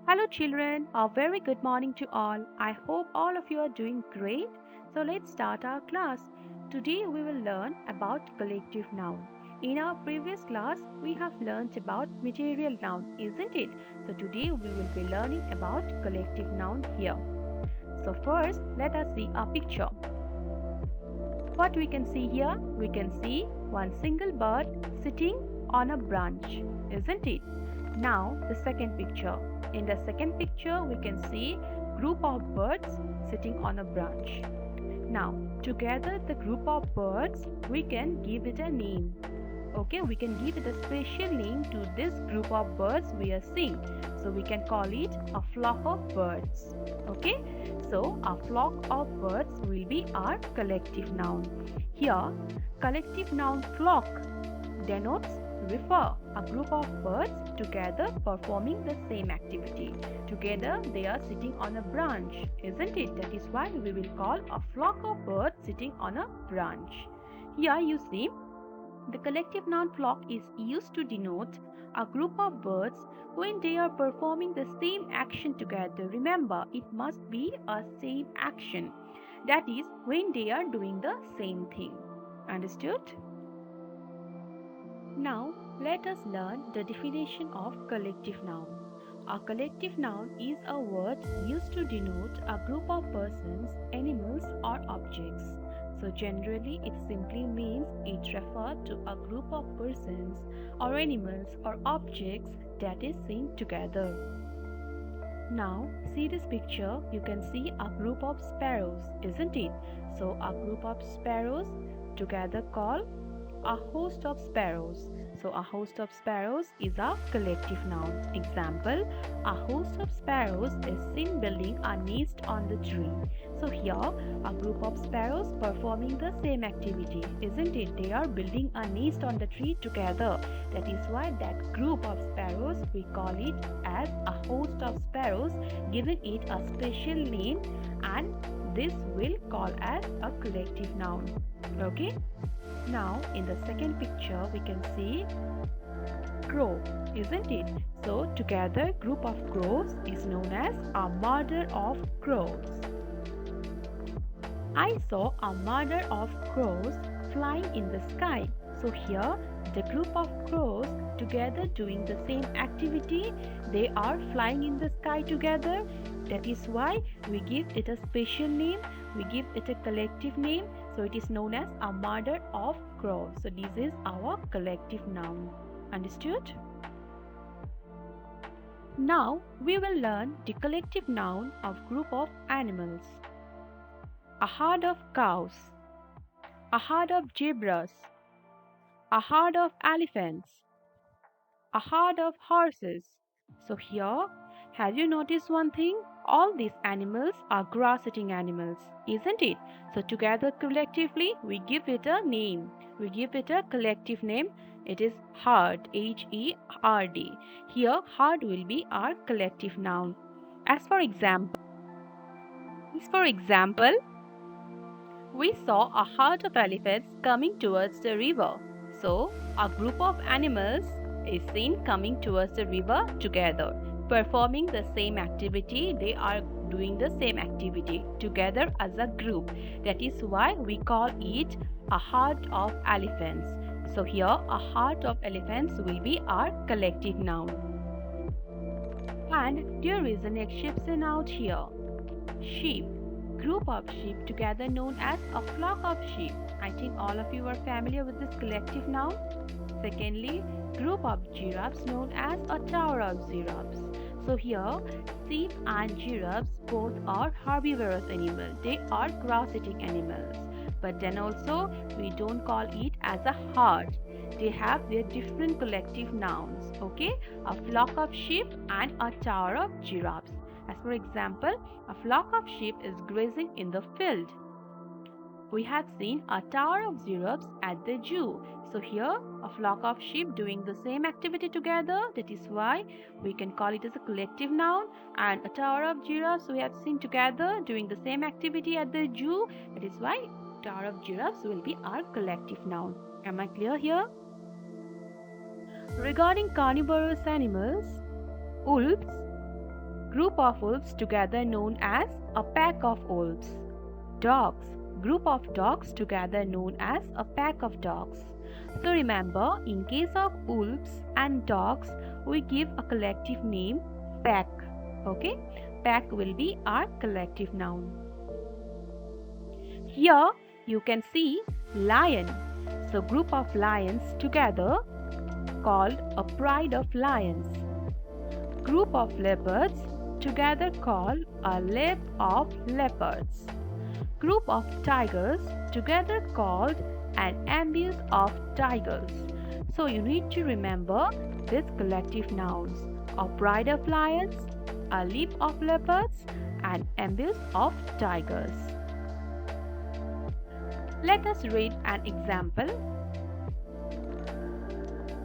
Hello, children. A very good morning to all. I hope all of you are doing great. So, let's start our class. Today, we will learn about collective noun. In our previous class, we have learned about material noun, isn't it? So, today, we will be learning about collective noun here. So, first, let us see a picture. What we can see here? We can see one single bird sitting on a branch, isn't it? Now the second picture. In the second picture we can see group of birds sitting on a branch. Now together the group of birds we can give it a name. Okay, we can give it a special name to this group of birds we are seeing. So we can call it a flock of birds. Okay, so a flock of birds will be our collective noun. Here, collective noun flock denotes refer a group of birds together performing the same activity. Together they are sitting on a branch, isn't it? That is why we will call a flock of birds sitting on a branch. Here you see the collective noun flock is used to denote a group of birds when they are performing the same action together. Remember, it must be a same action. That is, when they are doing the same thing. Understood? Now, let us learn the definition of collective noun. A collective noun is a word used to denote a group of persons, animals, or objects. So, generally, it simply means it refers to a group of persons or animals or objects that is seen together. Now, see this picture, you can see a group of sparrows, isn't it? So, a group of sparrows together call a host of sparrows. So, a host of sparrows is a collective noun. Example, a host of sparrows is seen building a nest on the tree. So, here a group of sparrows performing the same activity, isn't it? They are building a nest on the tree together. That is why that group of sparrows we call it as a host of sparrows, giving it a special name, and this will call as a collective noun. Okay? Now, in the second picture, we can see crow, isn't it? So, together, group of crows is known as a murder of crows. I saw a murder of crows flying in the sky. So, here, the group of crows together doing the same activity, they are flying in the sky together. That is why we give it a special name, we give it a collective name. So it is known as a murder of crows. So this is our collective noun. Understood? Now we will learn the collective noun of group of animals. A herd of cows, a herd of zebras, a herd of elephants, a herd of horses. So here, have you noticed one thing? All these animals are grass-eating animals, isn't it? So together collectively, we give it a name. We give it a collective name. It is herd, H-E-R-D. Here, herd will be our collective noun. As for example, we saw a herd of elephants coming towards the river. So, a group of animals is seen coming towards the river together, performing the same activity. They are doing the same activity together as a group. That is why we call it a herd of elephants. So, here a herd of elephants will be our collective noun. And there is an exception out here. Sheep. Group of sheep together known as a flock of sheep. I think all of you are familiar with this collective noun. Secondly, group of giraffes known as a tower of giraffes. So here, sheep and giraffes both are herbivorous animals. They are grass-eating animals. But then also, we don't call it as a herd. They have their different collective nouns. Okay, a flock of sheep and a tower of giraffes. As for example, a flock of sheep is grazing in the field. We have seen a tower of giraffes at the zoo. So here, a flock of sheep doing the same activity together. That is why we can call it as a collective noun. And a tower of giraffes we have seen together doing the same activity at the zoo. That is why tower of giraffes will be our collective noun. Am I clear here? Regarding carnivorous animals, wolves, Group of wolves together known as a pack of wolves. Dogs. Group of dogs together known as a pack of dogs. So remember, in case of wolves and dogs, we give a collective name pack. Okay? Pack will be our collective noun. Here you can see lion. So group of lions together called a pride of lions. Group of leopards together called a lap of leopards. Group of tigers together called an ambush of tigers. So you need to remember these collective nouns: a pride of lions, a leap of leopards, and ambush of tigers. Let us read an example.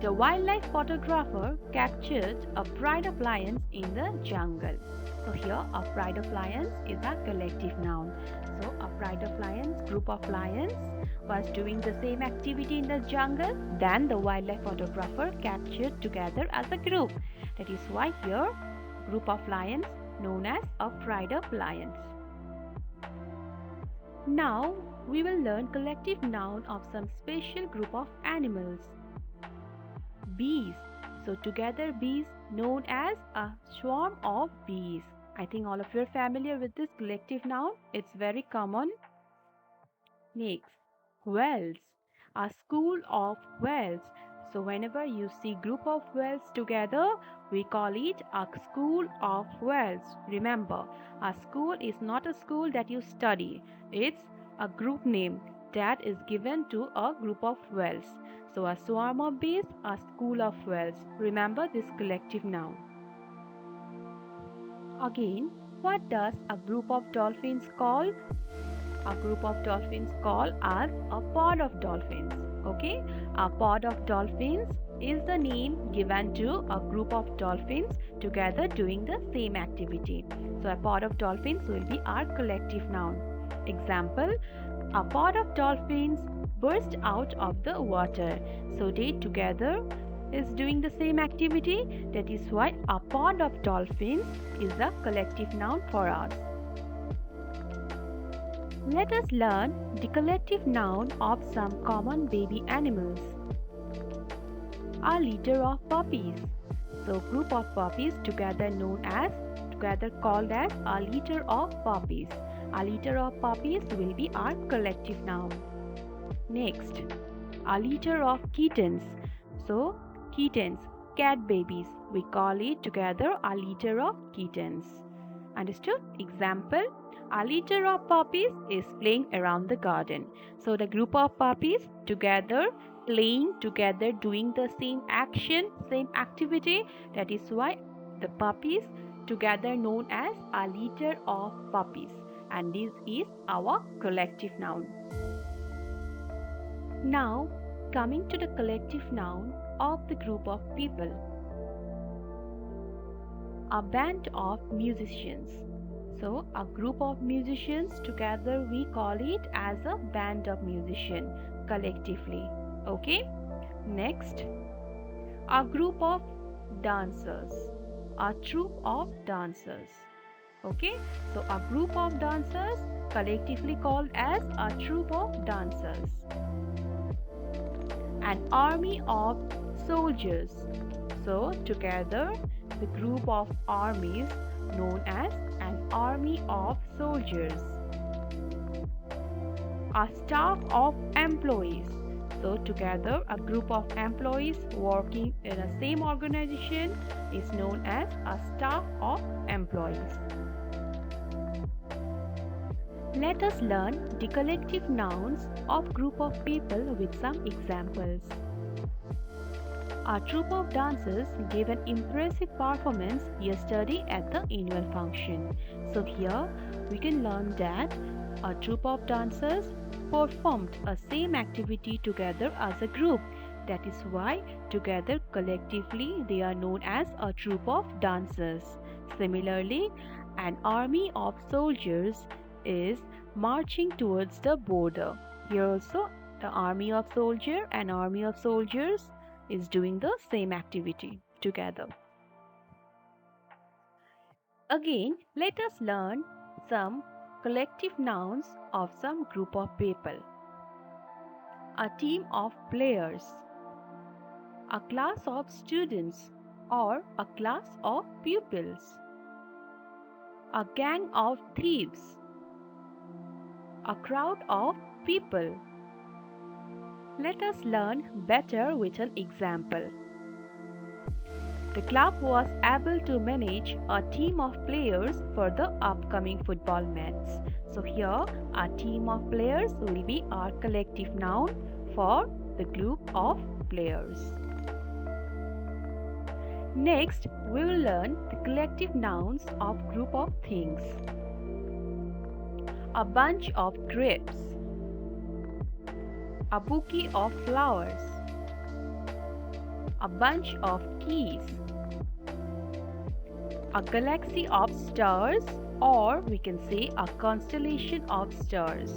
The wildlife photographer captured a pride of lions in the jungle. So here a pride of lions is a collective noun. So a pride of lions, group of lions was doing the same activity in the jungle. Then the wildlife photographer captured together as a group. That is why here group of lions known as a pride of lions. Now we will learn collective noun of some special group of animals. Bees. So together bees known as a swarm of bees. I think all of you are familiar with this collective noun. It's very common. Next, whales. A school of whales. So whenever you see group of whales together, we call it a school of whales. Remember, a school is not a school that you study. It's a group name that is given to a group of whales. So a swarm of bees, a school of whales. Remember this collective noun. Again, what does a group of dolphins call? A group of dolphins call as a pod of dolphins. Okay, a pod of dolphins is the name given to a group of dolphins together doing the same activity. So a pod of dolphins will be our collective noun. Example, a pod of dolphins burst out of the water. So they together is doing the same activity. That is why a pod of dolphins is a collective noun for us. Let us learn the collective noun of some common baby animals. A litter of puppies. So group of puppies together called as a litter of puppies. A litter of puppies will be our collective noun. Next, a litter of kittens. So kittens, cat babies, we call it together a litter of kittens. Understood? Example, a litter of puppies is playing around the garden. So the group of puppies together playing together doing the same action, same activity. That is why the puppies together known as a litter of puppies. And this is our collective noun. Now coming to the collective noun of the group of people. A band of musicians. So a group of musicians together we call it as a band of musicians collectively. Okay. Next, a group of dancers. A troupe of dancers. Okay. So a group of dancers collectively called as a troupe of dancers. An army of soldiers. So together the group of armies known as an army of soldiers. A staff of employees. So together a group of employees working in a same organization is known as a staff of employees. Let us learn the collective nouns of group of people with some examples. A troupe of dancers gave an impressive performance yesterday at the annual function. So here we can learn that a troupe of dancers performed a same activity together as a group. That is why together collectively they are known as a troupe of dancers. Similarly, an army of soldiers is marching towards the border. Here also the army of soldiers is doing the same activity together. Again, let us learn some collective nouns of some group of people. A team of players, a class of students or a class of pupils, a gang of thieves, a crowd of people. Let us learn better with an example. The club was able to manage a team of players for the upcoming football match. So here our team of players will be our collective noun for the group of players. Next, we will learn the collective nouns of group of things. A bunch of grapes, a bouquet of flowers, a bunch of keys, a galaxy of stars, or we can say a constellation of stars.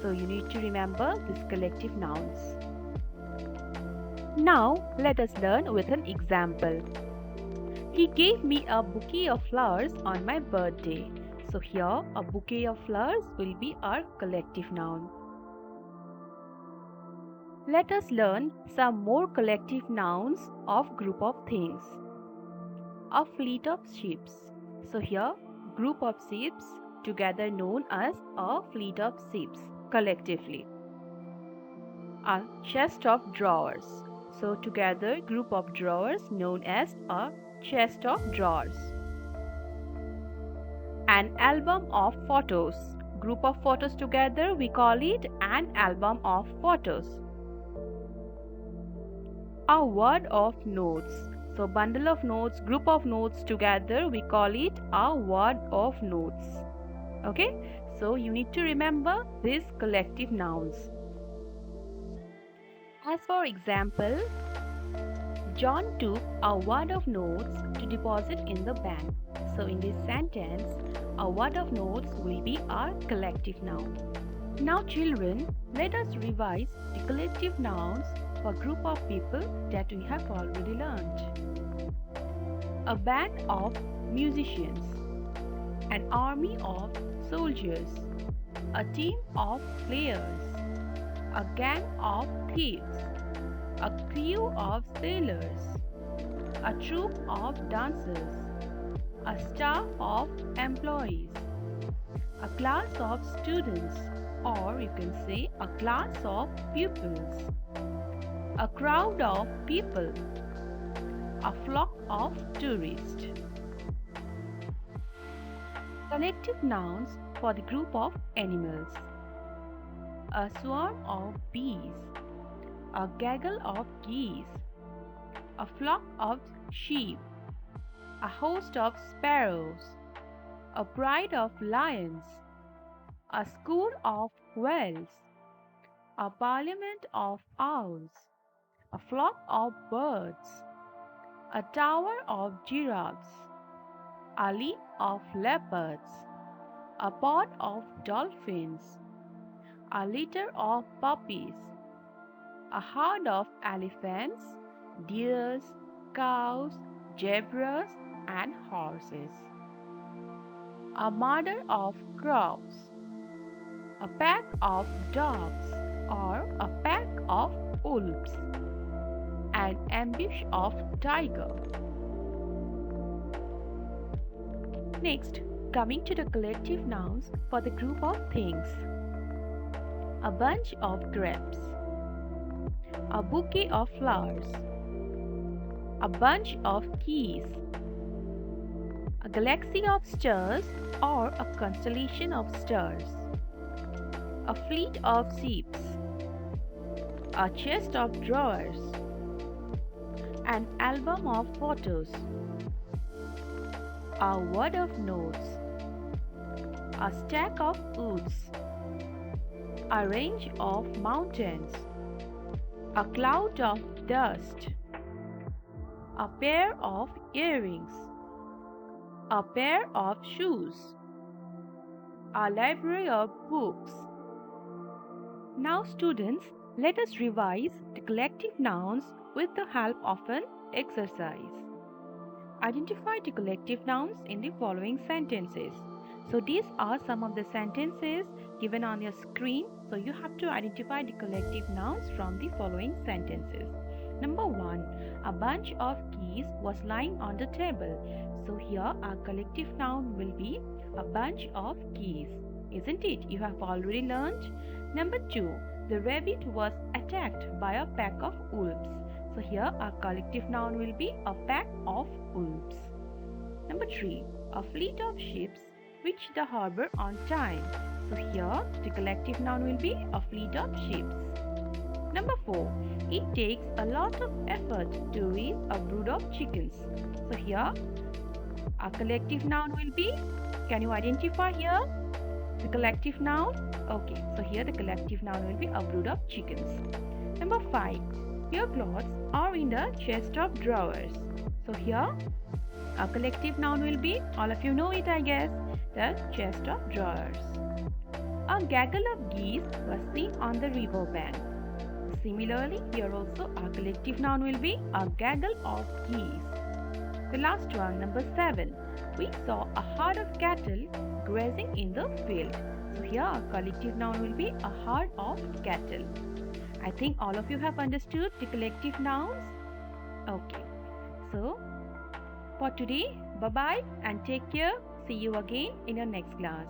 So you need to remember these collective nouns. Now let us learn with an example. He gave me a bouquet of flowers on my birthday. So here a bouquet of flowers will be our collective noun. Let us learn some more collective nouns of group of things. A fleet of ships. So here group of ships together known as a fleet of ships collectively. A chest of drawers. So together group of drawers known as a chest of drawers. An album of photos. Group of photos together we call it an album of photos. A word of notes. So bundle of notes, group of notes together we call it a word of notes. Okay, so you need to remember these collective nouns. As for example, John took a wad of notes to deposit in the bank. So in this sentence, a wad of notes will be our collective noun. Now children, let us revise the collective nouns for group of people that we have already learned. A band of musicians, an army of soldiers, a team of players, a gang of thieves, a crew of sailors, a troupe of dancers, a staff of employees, a class of students, or you can say a class of pupils, a crowd of people, a flock of tourists. Collective nouns for the group of animals. A swarm of bees, a gaggle of geese, a flock of sheep, a host of sparrows, a pride of lions, a school of whales, a parliament of owls, a flock of birds, a tower of giraffes, a leap of leopards, a pod of dolphins, a litter of puppies, a herd of elephants, deers, cows, zebras, and horses, a murder of crows, a pack of dogs, or a pack of wolves, an ambush of tiger. Next, coming to the collective nouns for the group of things. A bunch of grapes, a bouquet of flowers, a bunch of keys, a galaxy of stars or a constellation of stars, a fleet of ships, a chest of drawers, an album of photos, a word of notes, a stack of woods, a range of mountains, a cloud of dust, a pair of earrings, a pair of shoes, a library of books. Now students, let us revise the collective nouns with the help of an exercise. Identify the collective nouns in the following sentences. So these are some of the sentences given on your screen. So you have to identify the collective nouns from the following sentences. Number 1. A bunch of keys was lying on the table. So here our collective noun will be a bunch of keys. Isn't it? You have already learned. Number 2. The rabbit was attacked by a pack of wolves. So here our collective noun will be a pack of wolves. Number 3. A fleet of ships reached the harbor on time. So here the collective noun will be a fleet of ships. Number 4. It takes a lot of effort to raise a brood of chickens. So here our collective noun will be, can you identify here the collective noun? Okay, so here the collective noun will be a brood of chickens. Number 5. Your clothes are in the chest of drawers. So here our collective noun will be, all of you know it I guess, the chest of drawers. A gaggle of geese was seen on the river bank. Similarly, here also our collective noun will be a gaggle of geese. The last one, number 7. We saw a herd of cattle grazing in the field. So here our collective noun will be a herd of cattle. I think all of you have understood the collective nouns. Okay. So for today, bye-bye and take care. See you again in your next class.